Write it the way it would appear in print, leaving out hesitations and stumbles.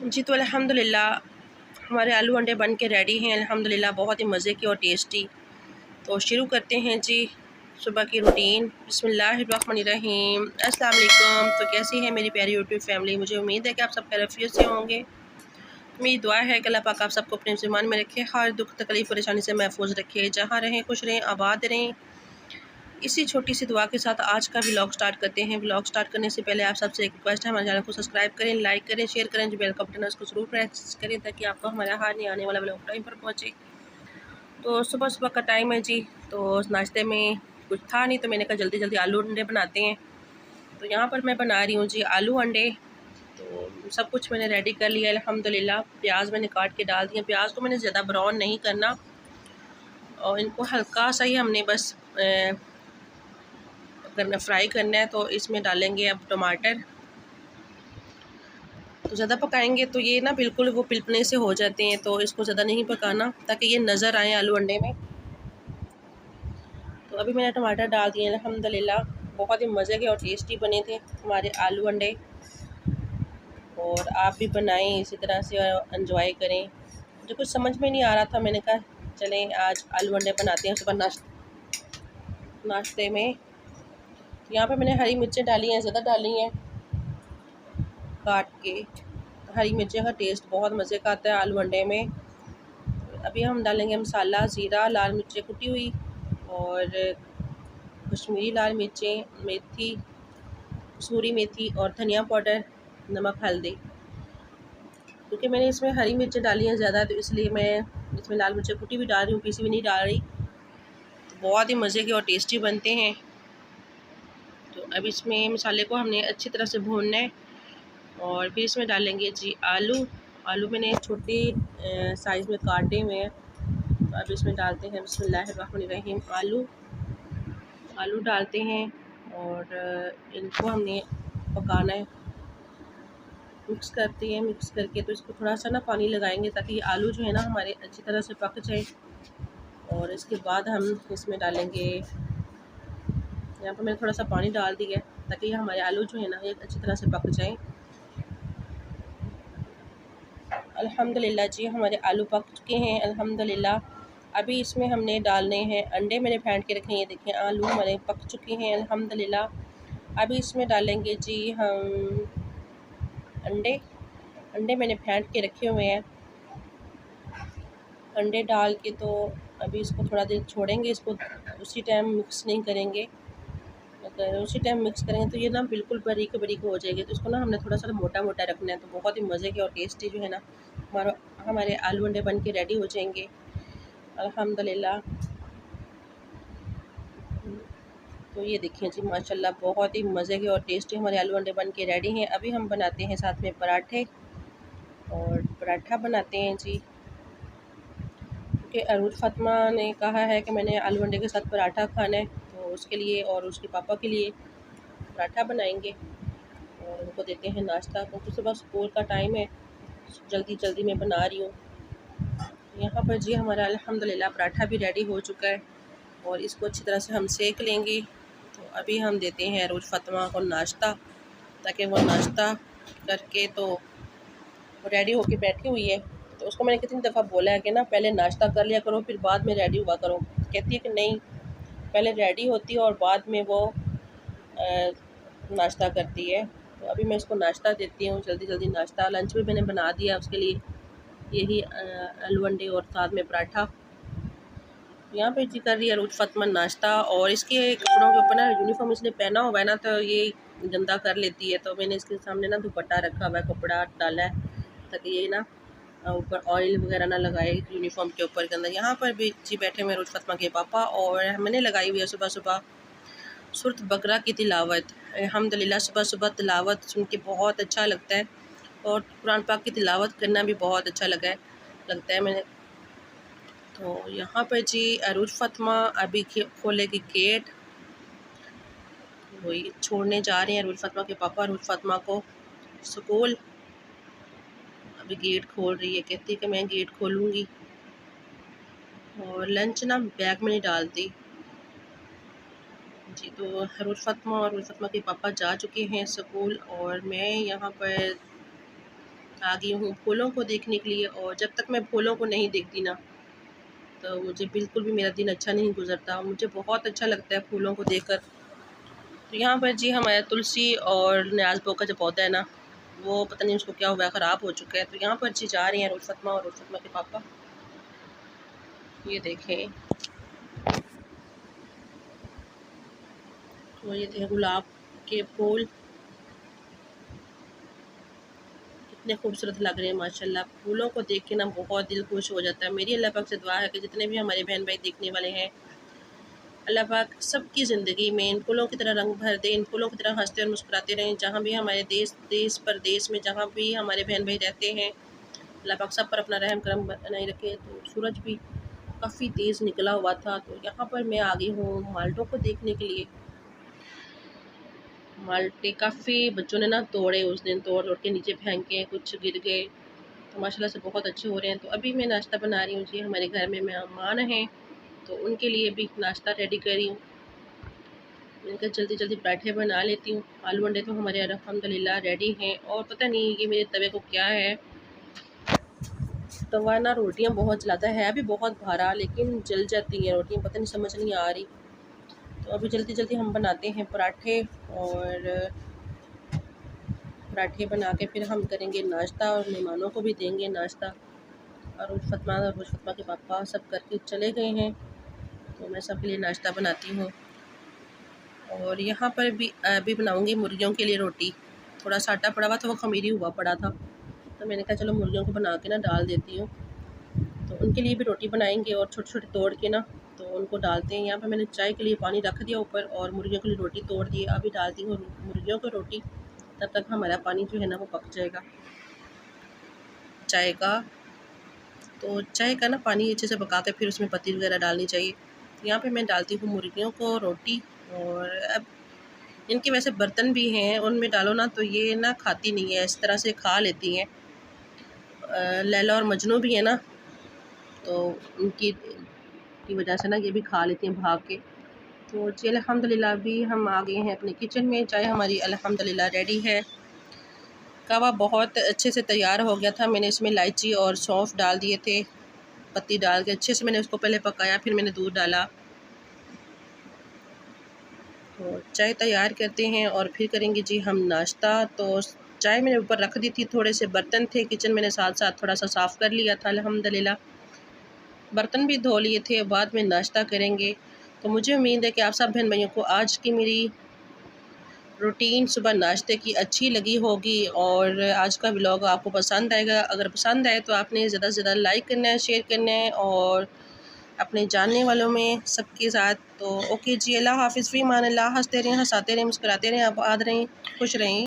जी, तो अल्हम्दुलिल्लाह हमारे आलू अंडे बन के रेडी हैं अल्हम्दुलिल्लाह, बहुत ही मज़े के और टेस्टी। तो शुरू करते हैं जी सुबह की रूटीन। बिस्मिल्लाहिर्रहमानिर्रहीम। अस्सलाम वालेकुम। तो कैसी है मेरी प्यारी यूट्यूब फैमिली? मुझे उम्मीद है कि आप सब खैरियत से होंगे। मेरी दुआ है कि अल्लाह पाक आप सबको अपने ज़ुबान में रखे, हर दुख तकलीफ़ परेशानी से महफूज रखे, जहाँ रहें खुश रहें, आबाद रहें। इसी छोटी सी दुआ के साथ आज का व्लॉग स्टार्ट करते हैं। व्लॉग स्टार्ट करने से पहले आप सबसे एक रिक्वेस्ट है, हमारे चैनल को सब्सक्राइब करें, लाइक करें, शेयर करें, जो बेल का बटन है उसको ज़रूर प्रेस करें ताकि आपको हमारा हर नहीं आने वाला व्लॉग टाइम पर पहुँचे। तो सुबह सुबह का टाइम है जी, तो नाश्ते में कुछ था नहीं तो मैंने कहा जल्दी जल्दी आलू अंडे बनाते हैं। तो यहाँ पर मैं बना रही हूँ जी आलू अंडे। तो सब कुछ मैंने रेडी कर लिया अल्हम्दुलिल्लाह। प्याज मैंने काट के डाल दिए। प्याज को मैंने ज़्यादा ब्राउन नहीं करना और इनको हल्का सा ही हमने बस करना फ्राई करना है। तो इसमें डालेंगे अब टमाटर। तो ज़्यादा पकाएंगे तो ये ना बिल्कुल वो पिलपने से हो जाते हैं, तो इसको ज़्यादा नहीं पकाना ताकि ये नज़र आए आलू अंडे में। तो अभी मैंने टमाटर डाल दिए अल्हम्दुलिल्लाह। बहुत ही मज़े के और टेस्टी बने थे हमारे आलू अंडे, और आप भी बनाएं इसी तरह से और एंजॉय करें। मुझे कुछ समझ में नहीं आ रहा था, मैंने कहा चलें आज आलू अंडे बनाते हैं सुबह नाश्ते में। यहाँ पे मैंने हरी मिर्चें डाली हैं, ज़्यादा डाली हैं काट के। हरी मिर्चें का टेस्ट बहुत मज़े का आता है आलू अंडे में। अभी हम डालेंगे मसाला, ज़ीरा, लाल मिर्चें कुटी हुई और कश्मीरी लाल मिर्चें, मेथी, कसूरी मेथी और धनिया पाउडर, नमक, हल्दी। क्योंकि मैंने इसमें हरी मिर्चें डाली हैं ज़्यादा, तो इसलिए मैं इसमें लाल मिर्चें कुटी भी डाल रही हूँ, पीसी भी नहीं डाल रही। तो बहुत ही मज़े के और टेस्टी बनते हैं। तो अब इसमें मसाले को हमने अच्छी तरह से भूनना है और फिर इसमें डालेंगे जी आलू। आलू मैंने छोटी साइज़ में काटे हुए हैं। तो अब इसमें डालते हैं बिस्मिल्लाहिर्रहमानिर्रहीम आलू डालते हैं और इनको हमने पकाना है। मिक्स करते हैं, मिक्स करके तो इसको थोड़ा सा ना पानी लगाएंगे ताकि ये आलू जो है ना हमारे अच्छी तरह से पक जाए। और इसके बाद हम इसमें डालेंगे, यहाँ पर मैंने थोड़ा सा पानी डाल दिया है ताकि ये हमारे आलू जो है ना ये अच्छी तरह से पक जाएं। अल्हम्दुलिल्लाह जी हमारे आलू पक चुके हैं अल्हम्दुलिल्लाह। अभी इसमें हमने डालने हैं अंडे, मैंने फेंट के रखे हैं, ये देखें आलू हमारे पक चुके हैं अल्हम्दुलिल्लाह। अभी इसमें डालेंगे जी हम अंडे। अंडे मैंने फेंट के रखे हुए हैं। अंडे डाल के तो अभी इसको थोड़ा देर छोड़ेंगे, इसको उसी टाइम मिक्स नहीं करेंगे। अगर उसी टाइम मिक्स करेंगे तो ये ना बिल्कुल बारीक बारीक हो जाएगी, तो इसको ना हमने थोड़ा सा मोटा मोटा रखना है। तो बहुत ही मज़े के और टेस्टी जो है ना हमारे आलू अंडे बन के रेडी हो जाएंगे अल्हम्दुलिल्लाह। तो ये देखिए जी माशाल्लाह बहुत ही मज़े के और टेस्टी हमारे आलू अंडे बन के रेडी हैं। अभी हम बनाते हैं साथ में पराठे, और पराठा बनाते हैं जी क्योंकि अरूज फ़ातिमा ने कहा है कि मैंने आलू अंडे के साथ पराठा खाना है, तो उसके लिए और उसके पापा के लिए पराठा बनाएंगे और उनको देते हैं नाश्ता, क्योंकि सुबह स्कूल का टाइम है, जल्दी जल्दी मैं बना रही हूँ। यहाँ पर जी हमारा अल्हम्दुलिल्लाह पराठा भी रेडी हो चुका है और इसको अच्छी तरह से हम सेक लेंगे। तो अभी हम देते हैं अरूज फ़ातिमा को नाश्ता, ताकि वो नाश्ता करके तो रेडी होके बैठी हुई है। तो उसको मैंने कितनी दफ़ा बोला है कि ना पहले नाश्ता कर लिया करो फिर बाद में रेडी हुआ करो। कहती है कि नहीं, पहले रेडी होती है और बाद में वो नाश्ता करती है। तो अभी मैं इसको नाश्ता देती हूँ, जल्दी जल्दी नाश्ता। लंच भी मैंने बना दिया उसके लिए, यही आलू अंडे और साथ में पराठा। यहाँ पे जी कर रही है अरूज फ़ातिमा नाश्ता, और इसके कपड़ों के ऊपर ना यूनिफॉर्म इसने पहना हुआ है ना, तो ये गंदा कर लेती है। तो मैंने इसके सामने ना दुपट्टा रखा हुआ है, कपड़ा डाला है ताकि ये ना ऊपर ऑयल वगैरह ना लगाए यूनिफॉर्म के ऊपर के अंदर। यहाँ पर भी जी बैठे हुए अरूज फ़ातिमा के पापा, और मैंने लगाई हुई है सुबह सुबह सूरत बकरा की तिलावत। अल्हम्दुलिल्लाह सुबह सुबह तिलावत सुन के बहुत अच्छा लगता है, और कुरान पाक की तिलावत करना भी बहुत अच्छा लगता है मैंने। तो यहाँ पर जी अरूज फ़ातिमा अभी खोलेगी गेट, वही छोड़ने जा रहे हैं अरूज फ़ातिमा के पापा अरूज फ़ातिमा को स्कूल। अभी गेट खोल रही है, कहती है कि मैं गेट खोलूँगी। और लंच ना बैग में नहीं डालती जी। तो अरूज फ़ातिमा और अरूज फ़ातिमा के पापा जा चुके हैं स्कूल, और मैं यहाँ पर आ गई हूँ फूलों को देखने के लिए। और जब तक मैं फूलों को नहीं देखती ना तो मुझे बिल्कुल भी मेरा दिन अच्छा नहीं गुजरता। मुझे बहुत अच्छा लगता है फूलों को देखकर। तो यहाँ पर जी हमारा तुलसी और न्याज़बो का जो पौधा है ना, वो पता नहीं उसको क्या हुआ है, ख़राब हो चुका है। तो यहाँ पर जी जा रही हैं रोज़ फतमा और रोज़ फतमा के पापा। ये देखें, तो ये देखें गुलाब के फूल कितने खूबसूरत लग रहे हैं माशाल्लाह। फूलों को देख के ना बहुत दिल खुश हो जाता है। मेरी अल्लाह पाक से दुआ है कि जितने भी हमारे बहन भाई देखने वाले हैं, अल्लाह पाक सबकी ज़िंदगी में इन फूलों की तरह रंग भर दे, इन फूलों की तरह हंसते और मुस्कुराते रहें। जहाँ भी हमारे देश परदेश में जहाँ भी हमारे बहन भाई रहते हैं, अल्लाह पाक सब पर अपना रहम करम बनाए रखे। तो सूरज भी काफ़ी तेज़ निकला हुआ था, तो यहाँ पर मैं आ गई हूँ माल्टों को देखने के लिए। माल्टे काफ़ी बच्चों ने ना तोड़े, उस दिन तोड़ तोड़ के नीचे फेंके, कुछ गिर गए, तो माशाल्लाह से बहुत अच्छे हो रहे हैं। तो अभी मैं नाश्ता बना रही हूँ जी। हमारे घर में मेहमान हैं तो उनके लिए भी नाश्ता रेडी कर रही हूँ। मैंने कहा जल्दी जल्दी पराठे बना लेती हूँ। आलू अंडे तो हमारे अल्हम्दुलिल्लाह रेडी हैं। और पता नहीं ये मेरे तवे को क्या है, तवा ना रोटियाँ बहुत जलाता है, अभी बहुत भारा, लेकिन जल जाती हैं रोटियाँ, पता नहीं समझ नहीं आ रही। तो अभी जल्दी जल्दी हम बनाते हैं पराठे, और पराठे बना के फिर हम करेंगे नाश्ता और मेहमानों को भी देंगे नाश्ता। और रोज़ फतमा के पापा सब करके चले गए हैं, तो मैं सबके लिए नाश्ता बनाती हूँ। और यहाँ पर भी अभी बनाऊँगी मुर्गियों के लिए रोटी। थोड़ा सा आटा पड़ा हुआ था, वो खमीरी हुआ पड़ा था, तो मैंने कहा चलो मुर्गियों को बना के ना डाल देती हूँ। तो उनके लिए भी रोटी बनाएंगे और छोटे छोटे तोड़ के ना तो उनको डालते हैं। यहाँ पर मैंने चाय के लिए पानी रख दिया ऊपर, और मुर्गियों के लिए रोटी तोड़ दी। अभी डालती हूँ मुर्गियों को रोटी, तब तक हमारा पानी जो है ना वो पक जाएगा चाय का। तो चाय का ना पानी अच्छे से पका के फिर उसमें पत्ती वगैरह डालनी चाहिए। यहाँ पे मैं डालती हूँ मुर्गियों को रोटी। और अब इनके वैसे बर्तन भी हैं, उनमें डालो ना तो ये ना खाती नहीं है, इस तरह से खा लेती हैं। लैला और मजनू भी है ना, तो उनकी की वजह से ना ये भी खा लेती हैं भाग के। तो जी अल्हम्दुलिल्लाह अभी हम आ गए हैं अपने किचन में। चाय हमारी अल्हम्दुलिल्लाह रेडी है। कहवा बहुत अच्छे से तैयार हो गया था। मैंने इसमें इलायची और सौंफ डाल दिए थे, पत्ती डाल के अच्छे से मैंने उसको पहले पकाया, फिर मैंने दूध डाला। तो चाय तैयार करते हैं और फिर करेंगे जी हम नाश्ता। तो चाय मैंने ऊपर रख दी थी, थोड़े से बर्तन थे किचन, मैंने साथ साथ थोड़ा सा साफ़ कर लिया था अल्हम्दुलिल्लाह, बर्तन भी धो लिए थे। बाद में नाश्ता करेंगे। तो मुझे उम्मीद है कि आप सब बहन भाइयों को आज की मेरी रूटीन सुबह नाश्ते की अच्छी लगी होगी, और आज का व्लॉग आपको पसंद आएगा। अगर पसंद आए तो आपने ज़्यादा से ज़्यादा लाइक करना है, शेयर करना है, और अपने जानने वालों में सबके साथ। तो ओके जी, अल्लाह हाफ़िज़, फ़ी अमान अल्लाह। हंसते रहें, हंसाते रहें, मुस्कुराते रहें, आबाद रहें, खुश रहें।